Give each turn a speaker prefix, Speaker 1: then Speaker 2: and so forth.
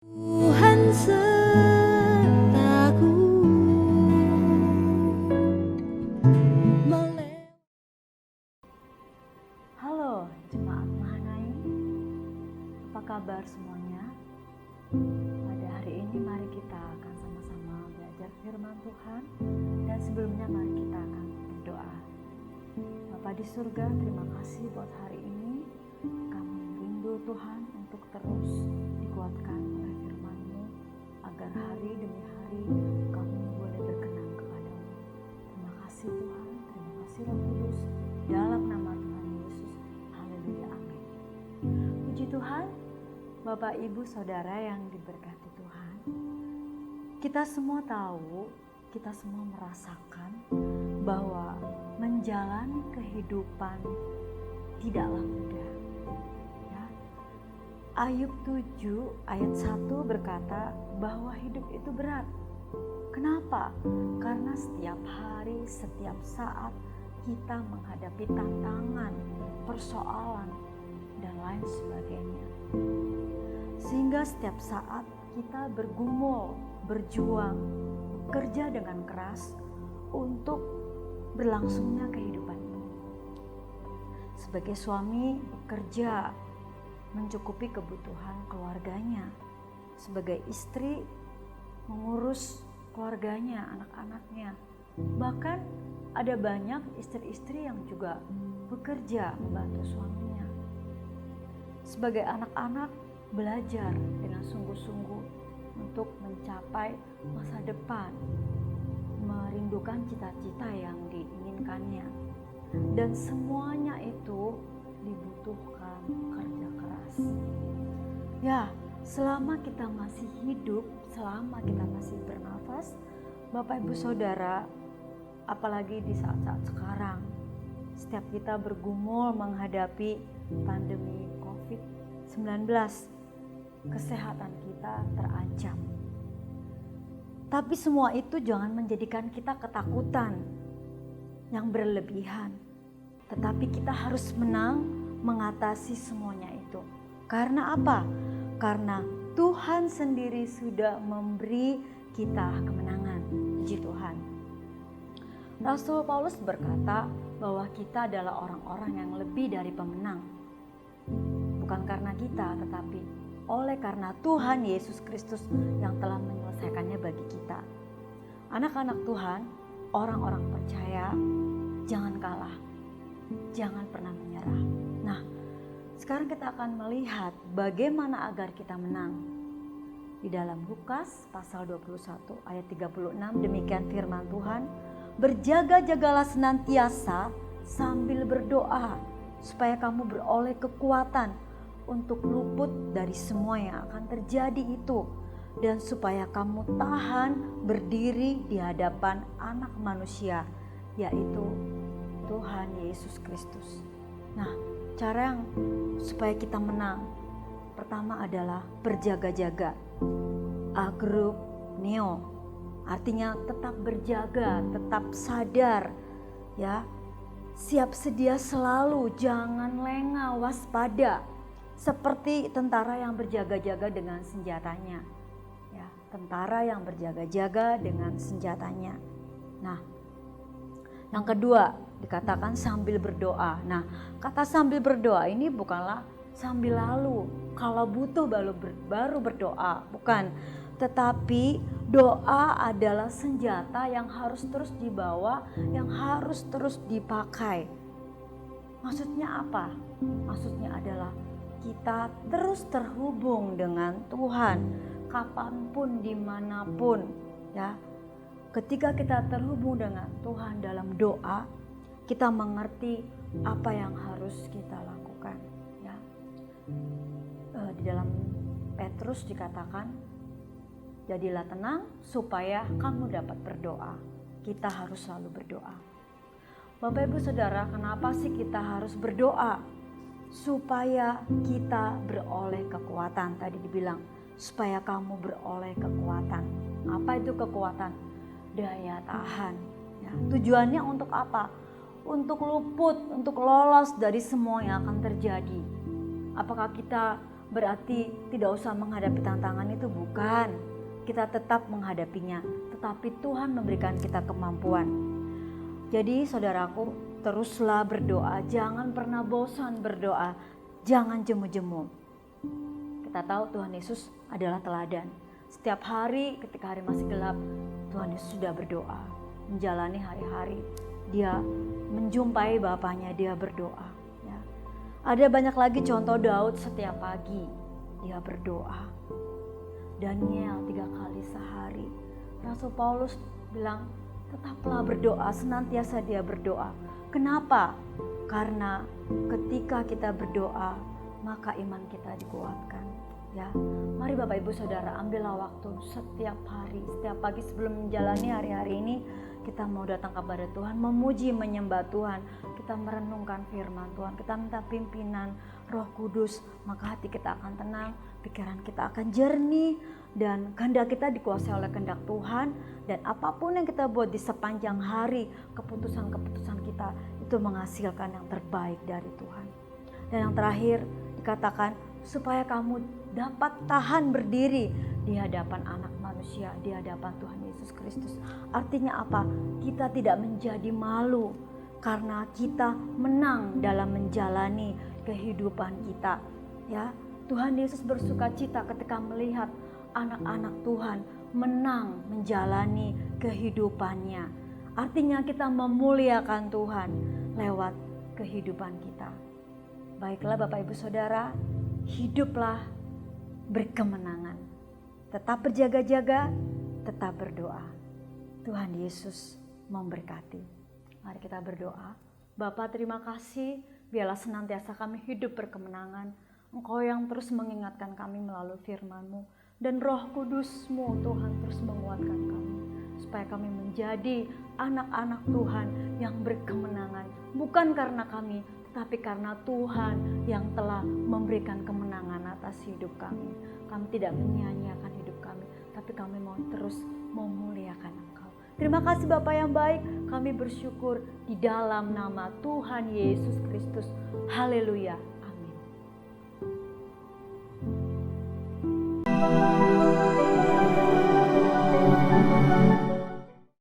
Speaker 1: Tuhan sertaku Halo jemaat Mahanaim, apa kabar semuanya? Pada hari ini mari kita akan sama-sama belajar firman Tuhan. Dan sebelumnya mari kita akan berdoa. Bapa di surga, terima kasih buat hari ini. Kami rindu Tuhan untuk terus dikuatkan oleh firman-Mu, agar hari demi hari kami boleh berkenan kepadamu. Terima kasih Tuhan, terima kasih Roh Kudus, dalam nama Tuhan Yesus. Haleluya, amin. Puji Tuhan, Bapak Ibu Saudara yang diberkati Tuhan. Kita semua tahu, kita semua merasakan bahwa menjalani kehidupan tidaklah mudah. Ya. Ayub 7 ayat 1 berkata bahwa hidup itu berat. Kenapa? Karena setiap hari, setiap saat kita menghadapi tantangan, persoalan, dan lain sebagainya. Sehingga setiap saat kita bergumul, berjuang, bekerja dengan keras untuk berlangsungnya kehidupan ini. Sebagai suami bekerja mencukupi kebutuhan keluarganya. Sebagai istri mengurus keluarganya, anak-anaknya. Bahkan ada banyak istri-istri yang juga bekerja membantu suaminya. Sebagai anak-anak belajar dengan sungguh-sungguh untuk mencapai masa depan, merindukan cita-cita yang diinginkannya, dan semuanya itu dibutuhkan kerja keras. Ya, selama kita masih hidup, selama kita masih bernafas, Bapak Ibu Saudara, apalagi di saat-saat sekarang, setiap kita bergumul menghadapi pandemi COVID-19, kesehatan kita terancam. Tapi semua itu jangan menjadikan kita ketakutan yang berlebihan. Tetapi kita harus menang mengatasi semuanya itu. Karena apa? Karena Tuhan sendiri sudah memberi kita kemenangan. Puji Tuhan. Rasul Paulus berkata bahwa kita adalah orang-orang yang lebih dari pemenang. Bukan karena kita, tetapi oleh karena Tuhan Yesus Kristus yang telah menyelesaikannya bagi kita. Anak-anak Tuhan, orang-orang percaya, jangan kalah, jangan pernah menyerah. Nah, sekarang kita akan melihat bagaimana agar kita menang. Di dalam Lukas pasal 21 ayat 36 demikian firman Tuhan, berjaga-jagalah senantiasa sambil berdoa supaya kamu beroleh kekuatan untuk luput dari semua yang akan terjadi itu, dan supaya kamu tahan berdiri di hadapan Anak Manusia, yaitu Tuhan Yesus Kristus. Nah, cara yang supaya kita menang pertama adalah berjaga-jaga. Agropneo artinya tetap berjaga, tetap sadar, ya, siap sedia selalu, jangan lengah, waspada. Seperti tentara yang berjaga-jaga dengan senjatanya. Ya, tentara yang berjaga-jaga dengan senjatanya. Nah, yang kedua dikatakan sambil berdoa. Nah, kata sambil berdoa ini bukanlah sambil lalu, kalau butuh baru berdoa, bukan. Tetapi doa adalah senjata yang harus terus dibawa, yang harus terus dipakai. Maksudnya apa? Maksudnya adalah kita terus terhubung dengan Tuhan kapanpun, dimanapun, ya. Ketika kita terhubung dengan Tuhan dalam doa, kita mengerti apa yang harus kita lakukan, ya. Di dalam Petrus dikatakan, jadilah tenang supaya kamu dapat berdoa. Kita harus selalu berdoa. Bapak Ibu Saudara, kenapa sih kita harus berdoa? Supaya kita beroleh kekuatan. Tadi dibilang supaya kamu beroleh kekuatan. Apa itu kekuatan? Daya tahan, ya. Tujuannya untuk apa? Untuk luput, untuk lolos dari semua yang akan terjadi. Apakah kita berarti tidak usah menghadapi tantangan itu, bukan. Kita tetap menghadapinya, tetapi Tuhan memberikan kita kemampuan. Jadi saudaraku, teruslah berdoa, jangan pernah bosan berdoa, jangan jemu-jemu. Kita tahu Tuhan Yesus adalah teladan. Setiap hari ketika hari masih gelap, Tuhan Yesus sudah berdoa, menjalani hari-hari. Dia menjumpai Bapaknya, dia berdoa. Ya. Ada banyak lagi contoh Daud setiap pagi, dia berdoa. Daniel 3 kali sehari. Rasul Paulus bilang, tetaplah berdoa, senantiasa dia berdoa. Kenapa? Karena ketika kita berdoa, maka iman kita dikuatkan. Ya, mari Bapak Ibu Saudara, ambillah waktu setiap hari, setiap pagi sebelum menjalani hari-hari ini, kita mau datang kepada Tuhan, memuji, menyembah Tuhan, kita merenungkan firman Tuhan, kita minta pimpinan Roh Kudus, maka hati kita akan tenang, pikiran kita akan jernih, dan kehendak kita dikuasai oleh kehendak Tuhan. Dan apapun yang kita buat di sepanjang hari, keputusan-keputusan kita itu menghasilkan yang terbaik dari Tuhan. Dan yang terakhir dikatakan, supaya kamu dapat tahan berdiri di hadapan Anak Manusia, di hadapan Tuhan Yesus Kristus. Artinya apa? Kita tidak menjadi malu karena kita menang dalam menjalani kehidupan kita. Ya, Tuhan Yesus bersukacita ketika melihat anak-anak Tuhan menang menjalani kehidupannya. Artinya kita memuliakan Tuhan lewat kehidupan kita. Baiklah Bapak Ibu Saudara, hiduplah berkemenangan. Tetap berjaga-jaga, tetap berdoa. Tuhan Yesus memberkati. Mari kita berdoa. Bapa, terima kasih, biarlah senantiasa kami hidup berkemenangan. Engkau yang terus mengingatkan kami melalui firman-Mu. Dan Roh Kudus-Mu Tuhan terus menguatkan kami. Supaya kami menjadi anak-anak Tuhan yang berkemenangan. Bukan karena kami, tetapi karena Tuhan yang telah memberikan kemenangan atas hidup kami. Kami tidak menyia-nyiakan hidup kami, tapi kami mau terus memuliakan Engkau. Terima kasih Bapa yang baik, kami bersyukur di dalam nama Tuhan Yesus Kristus. Haleluya. Amin.